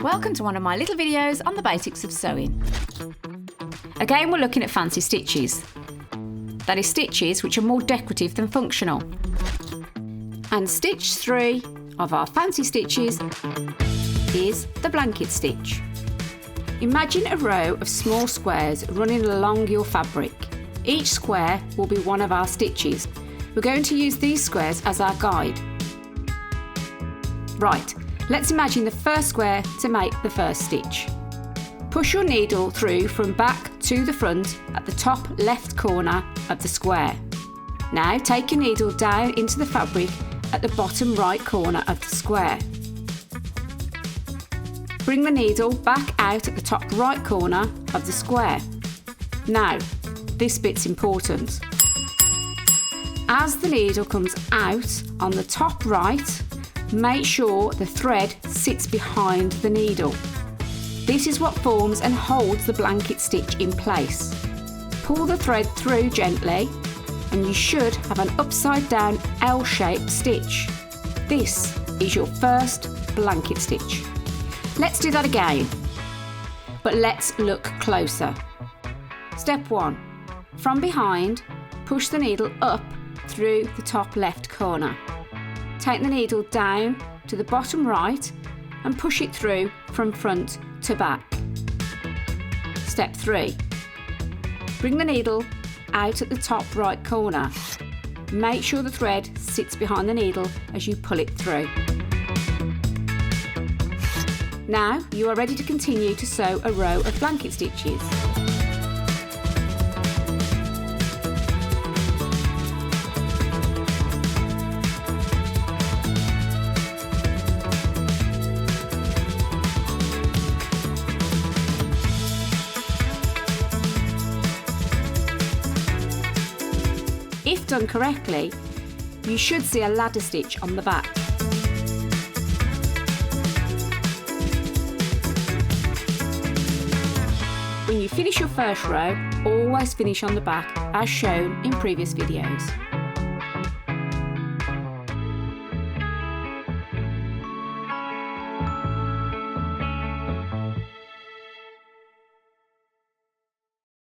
Welcome to one of my little videos on the basics of sewing. Again, we're looking at fancy stitches. That is stitches which are more decorative than functional. And stitch 3 of our fancy stitches is the blanket stitch. Imagine a row of small squares running along your fabric. Each square will be one of our stitches. We're going to use these squares as our guide. Right, let's imagine the first square to make the first stitch. Push your needle through from back to the front at the top left corner of the square. Now take your needle down into the fabric at the bottom right corner of the square. Bring the needle back out at the top right corner of the square. Now, this bit's important. As the needle comes out on the top right, make sure the thread sits behind the needle. This is what forms and holds the blanket stitch in place. Pull the thread through gently and you should have an upside down L-shaped stitch. This is your first blanket stitch. Let's do that again, but let's look closer. Step 1. From behind, push the needle up through the top left corner. Take the needle down to the bottom right and push it through from front to back. Step 3. Bring the needle out at the top right corner. Make sure the thread sits behind the needle as you pull it through. Now you are ready to continue to sew a row of blanket stitches. If done correctly, you should see a ladder stitch on the back. When you finish your first row, always finish on the back as shown in previous videos.